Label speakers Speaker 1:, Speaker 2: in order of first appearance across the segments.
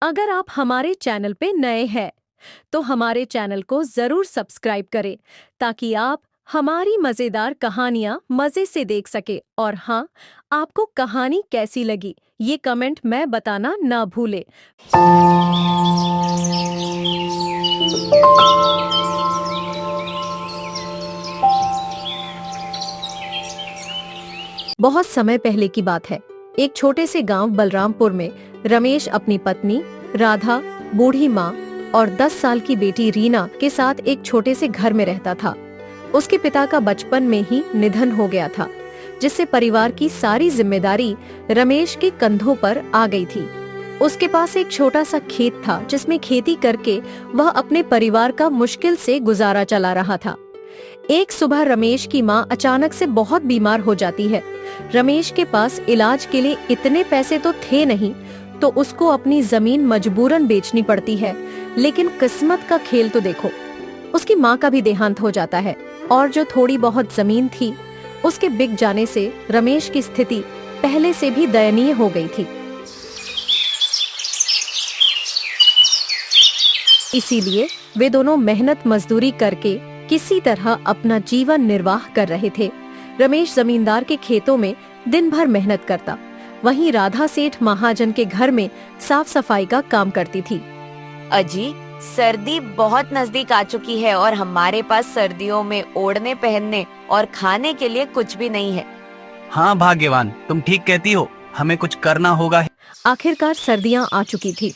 Speaker 1: अगर आप हमारे चैनल पे नए हैं तो हमारे चैनल को जरूर सब्सक्राइब करें ताकि आप हमारी मजेदार कहानियां मजे से देख सके। और हाँ, आपको कहानी कैसी लगी ये कमेंट में बताना ना भूले। बहुत समय पहले की बात है। एक छोटे से गांव बलरामपुर में रमेश अपनी पत्नी राधा, बूढ़ी माँ और 10 साल की बेटी रीना के साथ एक छोटे से घर में रहता था। उसके पिता का बचपन में ही निधन हो गया था, जिससे परिवार की सारी जिम्मेदारी रमेश के कंधों पर आ गई थी। उसके पास एक छोटा सा खेत था जिसमें खेती करके वह अपने परिवार का मुश्किल से गुजारा चला रहा था। एक सुबह रमेश की माँ अचानक से बहुत बीमार हो जाती है। रमेश के पास इलाज के लिए इतने पैसे तो थे नहीं, तो उसको अपनी जमीन मजबूरन बेचनी पड़ती है। लेकिन किस्मत का खेल तो देखो, उसकी माँ का भी देहांत हो जाता है और जो थोड़ी बहुत जमीन थी उसके बिक जाने से रमेश की स्थिति पहले से भी दयनीय हो गई थी। इसीलिए वे दोनों मेहनत मजदूरी करके किसी तरह अपना जीवन निर्वाह कर रहे थे। रमेश जमींदार के खेतों में दिन भर मेहनत करता, वहीं राधा सेठ महाजन के घर में साफ सफाई का काम करती थी।
Speaker 2: अजी, सर्दी बहुत नजदीक आ चुकी है और हमारे पास सर्दियों में ओढ़ने पहनने और खाने के लिए कुछ भी नहीं है।
Speaker 3: हाँ भाग्यवान, तुम ठीक कहती हो, हमें कुछ करना होगा।
Speaker 1: आखिरकार सर्दियां आ चुकी थी।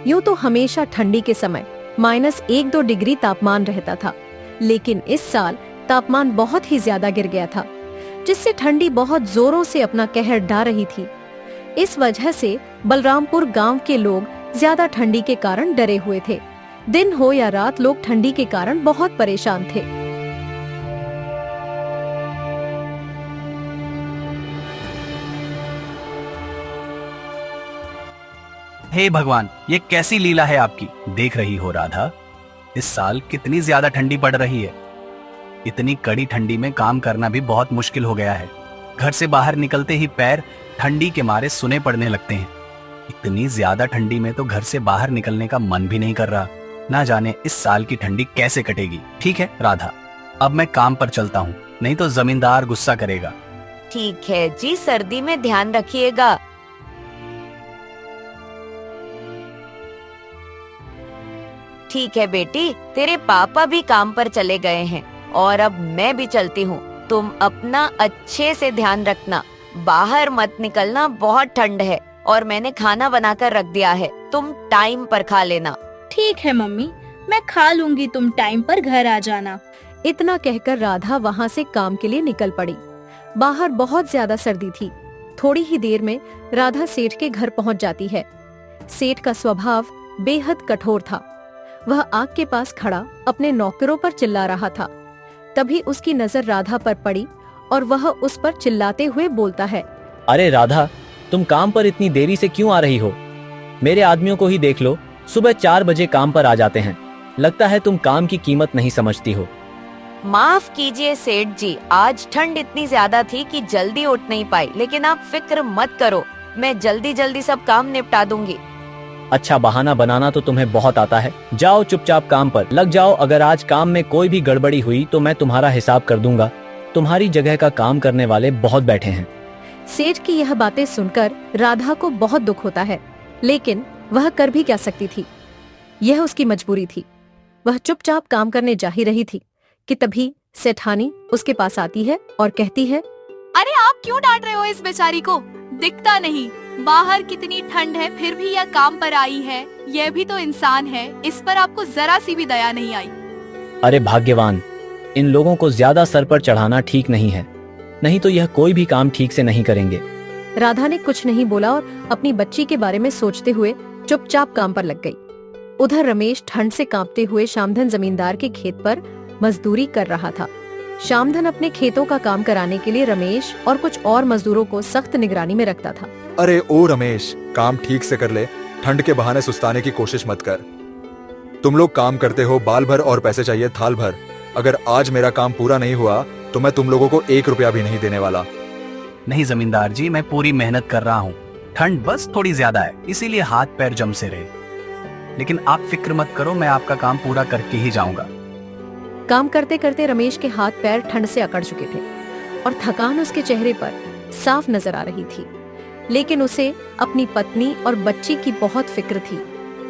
Speaker 1: यूं तो हमेशा ठंडी के समय -1-2 डिग्री तापमान रहता था, लेकिन इस साल तापमान बहुत ही ज्यादा गिर गया था, जिससे ठंडी बहुत जोरों से अपना कहर ढा रही थी। इस वजह से बलरामपुर गांव के लोग ज्यादा ठंडी के कारण डरे हुए थे। दिन हो या रात, लोग ठंडी के कारण बहुत परेशान थे।
Speaker 3: हे भगवान, ये कैसी लीला है आपकी। देख रही हो राधा, इस साल कितनी ज्यादा ठंडी पड़ रही है। इतनी कड़ी ठंडी में काम करना भी बहुत मुश्किल हो गया है। घर से बाहर निकलते ही पैर ठंडी के मारे सुने पड़ने लगते हैं। इतनी ज्यादा ठंडी में तो घर से बाहर निकलने का मन भी नहीं कर रहा। ना जाने इस साल की ठंडी कैसे कटेगी। ठीक है राधा, अब मैं काम पर चलता हूँ, नहीं तो जमींदार गुस्सा करेगा।
Speaker 2: ठीक है जी, सर्दी में ध्यान रखिएगा। ठीक है बेटी, तेरे पापा भी काम पर चले गए हैं और अब मैं भी चलती हूँ। तुम अपना अच्छे से ध्यान रखना, बाहर मत निकलना, बहुत ठंड है और मैंने खाना बनाकर रख दिया है, तुम टाइम पर खा लेना।
Speaker 4: ठीक है मम्मी, मैं खा लूंगी, तुम टाइम पर घर आ जाना।
Speaker 1: इतना कहकर राधा वहाँ से काम के लिए निकल पड़ी। बाहर बहुत ज्यादा सर्दी थी। थोड़ी ही देर में राधा सेठ के घर पहुँच जाती है। सेठ का स्वभाव बेहद कठोर था। वह आग के पास खड़ा अपने नौकरों पर चिल्ला रहा था। तभी उसकी नजर राधा पर पड़ी और वह उस पर चिल्लाते हुए बोलता है,
Speaker 5: अरे राधा, तुम काम पर इतनी देरी से क्यों आ रही हो? मेरे आदमियों को ही देख लो, सुबह 4 बजे काम पर आ जाते हैं। लगता है तुम काम की कीमत नहीं समझती हो।
Speaker 2: माफ कीजिए सेठ जी, आज ठंड इतनी ज्यादा थी कि जल्दी उठ नहीं पाई, लेकिन आप फिक्र मत करो, मैं जल्दी जल्दी सब काम निपटा दूंगी।
Speaker 5: अच्छा, बहाना बनाना तो तुम्हें बहुत आता है। जाओ चुपचाप काम पर लग जाओ। अगर आज काम में कोई भी गड़बड़ी हुई तो मैं तुम्हारा हिसाब कर दूंगा। तुम्हारी जगह का काम करने वाले बहुत बैठे हैं।
Speaker 1: सेठ की यह बातें सुनकर राधा को बहुत दुख होता है, लेकिन वह कर भी क्या सकती थी। यह उसकी मजबूरी थी। वह चुपचाप काम करने जा ही रही थी कि तभी सेठानी उसके पास आती है और कहती है,
Speaker 6: अरे आप क्यों डांट रहे हो इस बेचारी को? दिखता नहीं बाहर कितनी ठंड है, फिर भी यह काम पर आई है। यह भी तो इंसान है, इस पर आपको जरा सी भी दया नहीं आई।
Speaker 5: अरे भाग्यवान, इन लोगों को ज्यादा सर पर चढ़ाना ठीक नहीं है, नहीं तो यह कोई भी काम ठीक से नहीं करेंगे।
Speaker 1: राधा ने कुछ नहीं बोला और अपनी बच्ची के बारे में सोचते हुए चुपचाप काम पर लग गई। उधर रमेश ठंड से कांपते हुए शामधन जमींदार के खेत पर मजदूरी कर रहा था। शामधन अपने खेतों का काम कराने के लिए रमेश और कुछ और मजदूरों को सख्त निगरानी में रखता था।
Speaker 7: अरे ओ रमेश, काम ठीक से कर ले, ठंड के बहाने सुस्ताने की कोशिश मत कर। तुम लोग काम करते हो बाल भर और पैसे चाहिए थाल भर। अगर आज मेरा काम पूरा नहीं हुआ तो मैं तुम लोगों को 1 रुपया भी नहीं देने वाला।
Speaker 3: नहीं जमींदार जी, मैं पूरी मेहनत कर रहा हूँ, ठंड बस थोड़ी ज्यादा है, इसीलिए हाथ पैर जम से रहे। लेकिन आप फिक्र मत करो, मैं आपका काम पूरा करके ही जाऊंगा।
Speaker 1: काम करते करते रमेश के हाथ पैर ठंड से अकड़ चुके थे और थकान उसके चेहरे पर साफ नजर आ रही थी। लेकिन उसे अपनी पत्नी और बच्ची की बहुत फिक्र थी,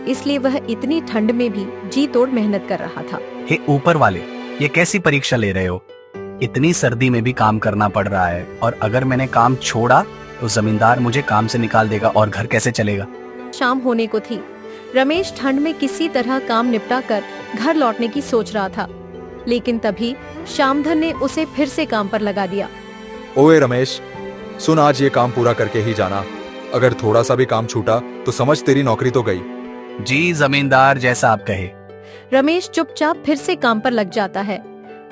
Speaker 1: इसलिए वह इतनी ठंड में भी जी तोड़ मेहनत कर रहा था।
Speaker 3: हे ऊपर वाले, ये कैसी परीक्षा ले रहे हो? इतनी सर्दी में भी काम करना पड़ रहा है, और अगर मैंने काम छोड़ा तो जमींदार मुझे काम से निकाल देगा और घर कैसे चलेगा?
Speaker 1: शाम होने को थी। रमेश ठंड में किसी तरह काम निपटा कर घर लौटने की सोच रहा था, लेकिन तभी श्यामधन ने उसे फिर से काम पर लगा दिया।
Speaker 7: ओए रमेश, सुन, आज ये काम पूरा करके ही जाना। अगर थोड़ा सा भी काम छूटा तो समझ तेरी नौकरी तो गई।
Speaker 3: जी जमींदार, जैसा आप कहे।
Speaker 1: रमेश चुपचाप फिर से काम पर लग जाता है।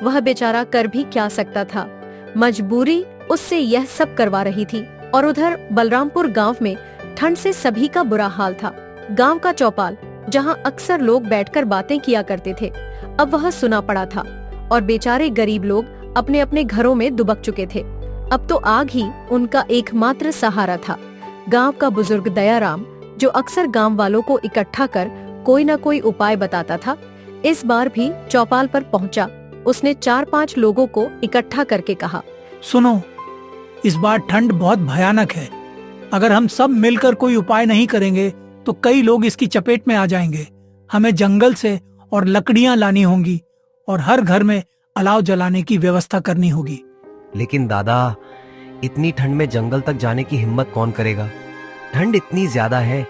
Speaker 1: वह बेचारा कर भी क्या सकता था, मजबूरी उससे यह सब करवा रही थी। और उधर बलरामपुर गांव में ठंड से सभी का बुरा हाल था। गांव का चौपाल, जहां अक्सर लोग बैठकर बातें किया करते थे, अब वह सुना पड़ा था और बेचारे गरीब लोग अपने अपने घरों में दुबक चुके थे। अब तो आग ही उनका एकमात्र सहारा था। गांव का बुजुर्ग दयाराम, जो अक्सर गांव वालों को इकट्ठा कर कोई न कोई उपाय बताता था, इस बार भी चौपाल पर पहुंचा। उसने 4-5 लोगों को इकट्ठा करके कहा,
Speaker 8: सुनो, इस बार ठंड बहुत भयानक है। अगर हम सब मिलकर कोई उपाय नहीं करेंगे तो कई लोग इसकी चपेट में आ जाएंगे। हमें जंगल से और लकड़ियां लानी होंगी और हर घर में अलाव जलाने की व्यवस्था करनी होगी।
Speaker 9: लेकिन दादा, इतनी ठंड में जंगल तक जाने की हिम्मत कौन करेगा? ठंड इतनी ज्यादा है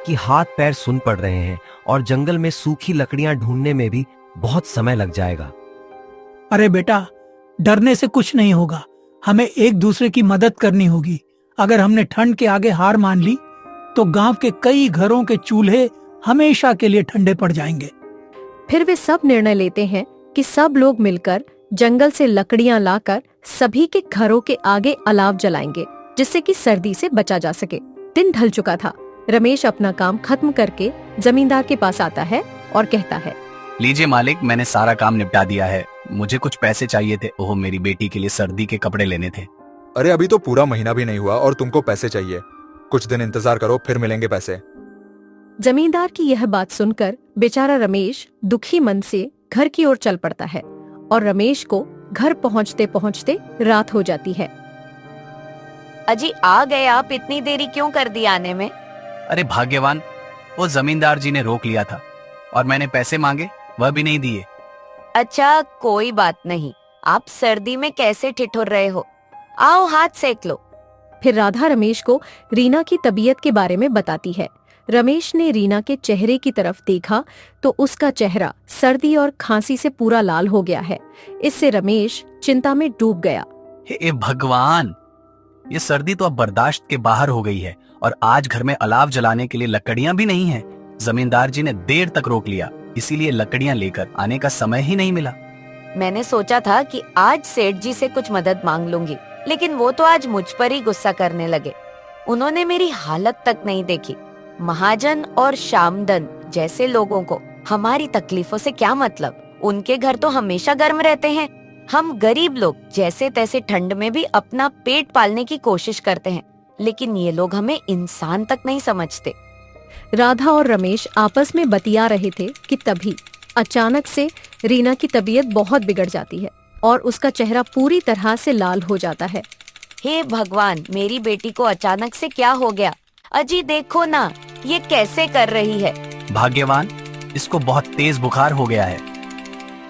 Speaker 9: कि हाथ पैर सुन पड़ रहे हैं और जंगल में सूखी लकड़ियां ढूंढने में भी बहुत समय लग जाएगा।
Speaker 8: अरे बेटा, डरने से कुछ नहीं होगा। हमें एक दूसरे की मदद करनी होगी। अगर हमने ठंड के आगे हार मान ली तो गांव के कई घरों के चूल्हे हमेशा के लिए ठंडे पड़ जाएंगे।
Speaker 1: फिर वे सब निर्णय लेते हैं कि सब लोग मिलकर जंगल से लकड़ियां लाकर सभी के घरों के आगे अलाव जलाएंगे, जिससे कि सर्दी से बचा जा सके। दिन ढल चुका था। रमेश अपना काम खत्म करके जमींदार के पास आता है और कहता है,
Speaker 3: लीजिए मालिक, मैंने सारा काम निपटा दिया है। मुझे कुछ पैसे चाहिए थे। ओह, मेरी बेटी के लिए सर्दी के कपड़े लेने थे।
Speaker 7: अरे अभी तो पूरा महीना भी नहीं हुआ और तुमको पैसे चाहिए। कुछ दिन इंतजार करो, फिर मिलेंगे पैसे।
Speaker 1: जमींदार की यह बात सुनकर बेचारा रमेश दुखी मन से घर की ओर चल पड़ता है और रमेश को घर पहुंचते पहुंचते रात हो जाती है।
Speaker 2: अजी आ गए आप, इतनी देरी क्यों कर दी आने में?
Speaker 3: अरे भाग्यवान, वो जमींदार जी ने रोक लिया था और मैंने पैसे मांगे, वह भी नहीं दिए।
Speaker 2: अच्छा, कोई बात नहीं। आप सर्दी में कैसे ठिठुर रहे हो? आओ हाथ सेक लो।
Speaker 1: फिर राधा रमेश को रीना की तबीयत के बारे में बताती है। रमेश ने रीना के चेहरे की तरफ देखा तो उसका चेहरा सर्दी और खांसी से पूरा लाल हो गया है। इससे रमेश चिंता में डूब गया।
Speaker 3: हे भगवान, ये सर्दी तो अब बर्दाश्त के बाहर हो गई है और आज घर में अलाव जलाने के लिए लकड़ियां भी नहीं है। जमींदार जी ने देर तक रोक लिया, इसीलिए लकड़ियां लेकर आने का समय ही नहीं मिला।
Speaker 2: मैंने सोचा था कि आज सेठ जी से कुछ मदद मांग लूंगी, लेकिन वो तो आज मुझ पर ही गुस्सा करने लगे। उन्होंने मेरी हालत तक नहीं देखी। महाजन और श्यामधन जैसे लोगों को हमारी तकलीफों से क्या मतलब? उनके घर तो हमेशा गर्म रहते हैं। हम गरीब लोग जैसे तैसे ठंड में भी अपना पेट पालने की कोशिश करते हैं, लेकिन ये लोग हमें इंसान तक नहीं समझते।
Speaker 1: राधा और रमेश आपस में बतिया रहे थे कि तभी अचानक से रीना की तबीयत बहुत बिगड़ जाती है और उसका चेहरा पूरी तरह से लाल हो जाता है।
Speaker 2: हे भगवान, मेरी बेटी को अचानक से क्या हो गया? अजी देखो ना, ये कैसे कर रही है।
Speaker 3: भाग्यवान, इसको बहुत तेज बुखार हो गया है।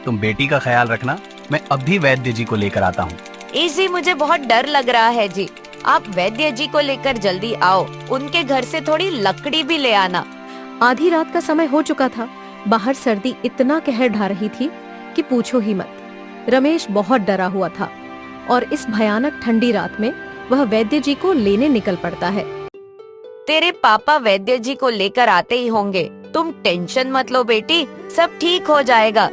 Speaker 3: तुम बेटी का ख्याल रखना, मैं अभी वैद्य जी को लेकर आता हूँ।
Speaker 2: जी मुझे बहुत डर लग रहा है जी। आप वैद्य जी को लेकर जल्दी आओ। उनके घर से थोड़ी लकड़ी भी ले आना।
Speaker 1: आधी रात का समय हो चुका था। बाहर सर्दी इतना कहर ढा रही थी कि पूछो ही मत। रमेश बहुत डरा हुआ था और इस भयानक ठंडी रात में वह वैद्य जी को लेने निकल पड़ता है।
Speaker 2: तेरे पापा वैद्य जी को लेकर आते ही होंगे। तुम टेंशन मत लो बेटी, सब ठीक हो जाएगा।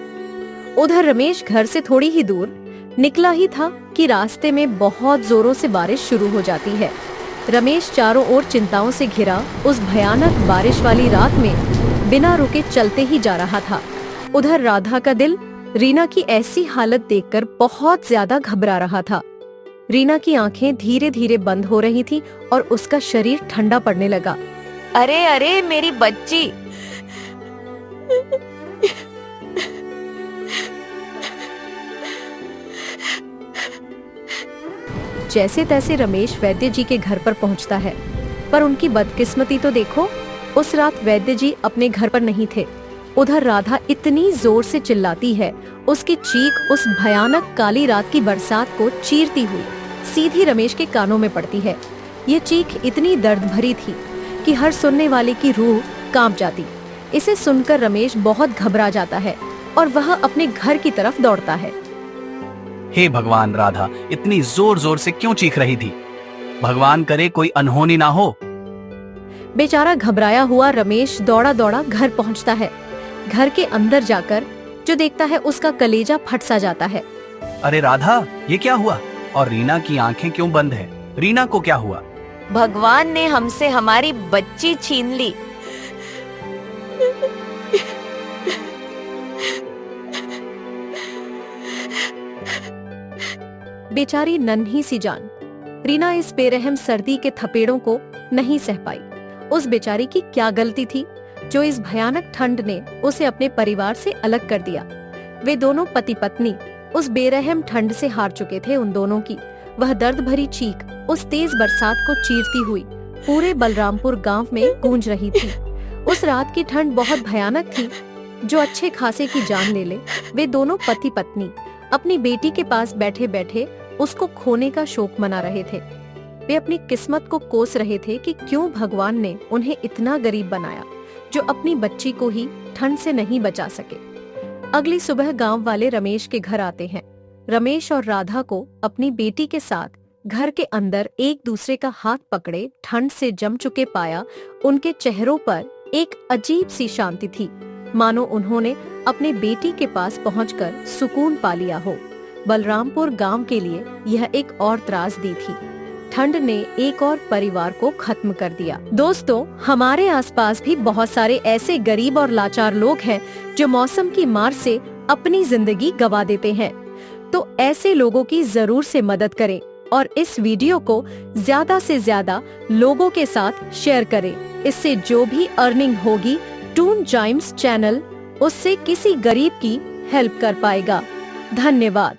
Speaker 1: उधर रमेश घर से थोड़ी ही दूर निकला ही था कि रास्ते में बहुत जोरों से बारिश शुरू हो जाती है। रमेश चारों ओर चिंताओं से घिरा उस भयानक बारिश वाली रात में बिना रुके चलते ही जा रहा था। उधर राधा का दिल रीना की ऐसी हालत देखकर बहुत ज्यादा घबरा रहा था। रीना की आंखें धीरे धीरे बंद हो रही थीं और उसका शरीर ठंडा पड़ने लगा।
Speaker 2: अरे अरे मेरी बच्ची।
Speaker 1: जैसे तैसे रमेश वैद्य जी के घर पर पहुंचता है, पर उनकी बदकिस्मती तो देखो, उस रात वैद्य जी अपने घर पर नहीं थे। उधर राधा इतनी जोर से चिल्लाती है, उसकी चीख उस भयानक काली रात की बरसात को चीरती हुई सीधी रमेश के कानों में पड़ती है। ये चीख इतनी दर्द भरी थी कि हर सुनने वाले की रूह कांप जाती। इसे सुनकर रमेश बहुत घबरा जाता है और वह अपने घर की तरफ दौड़ता है।
Speaker 3: हे भगवान, राधा इतनी जोर जोर से क्यों चीख रही थी? भगवान करे कोई अनहोनी ना हो।
Speaker 1: बेचारा घबराया हुआ रमेश दौड़ा दौड़ा घर पहुंचता है। घर के अंदर जाकर जो देखता है उसका कलेजा फट सा जाता है।
Speaker 3: अरे राधा, ये क्या हुआ? और रीना की आंखें क्यों बंद है? रीना को क्या हुआ?
Speaker 2: भगवान ने हमसे हमारी बच्ची छीन ली।
Speaker 1: बेचारी नन्ही सी जान रीना इस बेरहम सर्दी के थपेड़ों को नहीं सह पाई। उस बेचारी की क्या गलती थी जो इस भयानक ठंड ने उसे अपने परिवार से अलग कर दिया। वे दोनों पति पत्नी उस बेरहम ठंड से हार चुके थे। उन दोनों की वह दर्द भरी चीख उस तेज बरसात को चीरती हुई पूरे बलरामपुर गांव में गूंज रही थी। उस रात की ठंड बहुत भयानक थी जो अच्छे खासे की जान ले ले। वे दोनों पति पत्नी अपनी बेटी के पास बैठे बैठे उसको खोने का शोक मना रहे थे। वे अपनी किस्मत को कोस रहे थे कि क्यों भगवान ने उन्हें इतना गरीब बनाया जो अपनी बच्ची को ही ठंड से नहीं बचा सके। अगली सुबह गांव वाले रमेश के घर आते हैं। रमेश और राधा को अपनी बेटी के साथ घर के अंदर एक दूसरे का हाथ पकड़े ठंड से जम चुके पाया उनके चेहरों पर एक अजीब सी शांति थी, मानो उन्होंने अपने बेटी के पास पहुंचकर सुकून पा लिया हो। बलरामपुर गांव के लिए यह एक और त्रासदी थी। ठंड ने एक और परिवार को खत्म कर दिया। दोस्तों, हमारे आसपास भी बहुत सारे ऐसे गरीब और लाचार लोग हैं जो मौसम की मार से अपनी जिंदगी गंवा देते हैं। तो ऐसे लोगों की जरूर से मदद करें और इस वीडियो को ज्यादा से ज्यादा लोगों के साथ शेयर करें। इससे जो भी अर्निंग होगी टून जाइम्स चैनल उससे किसी गरीब की हेल्प कर पाएगा। धन्यवाद।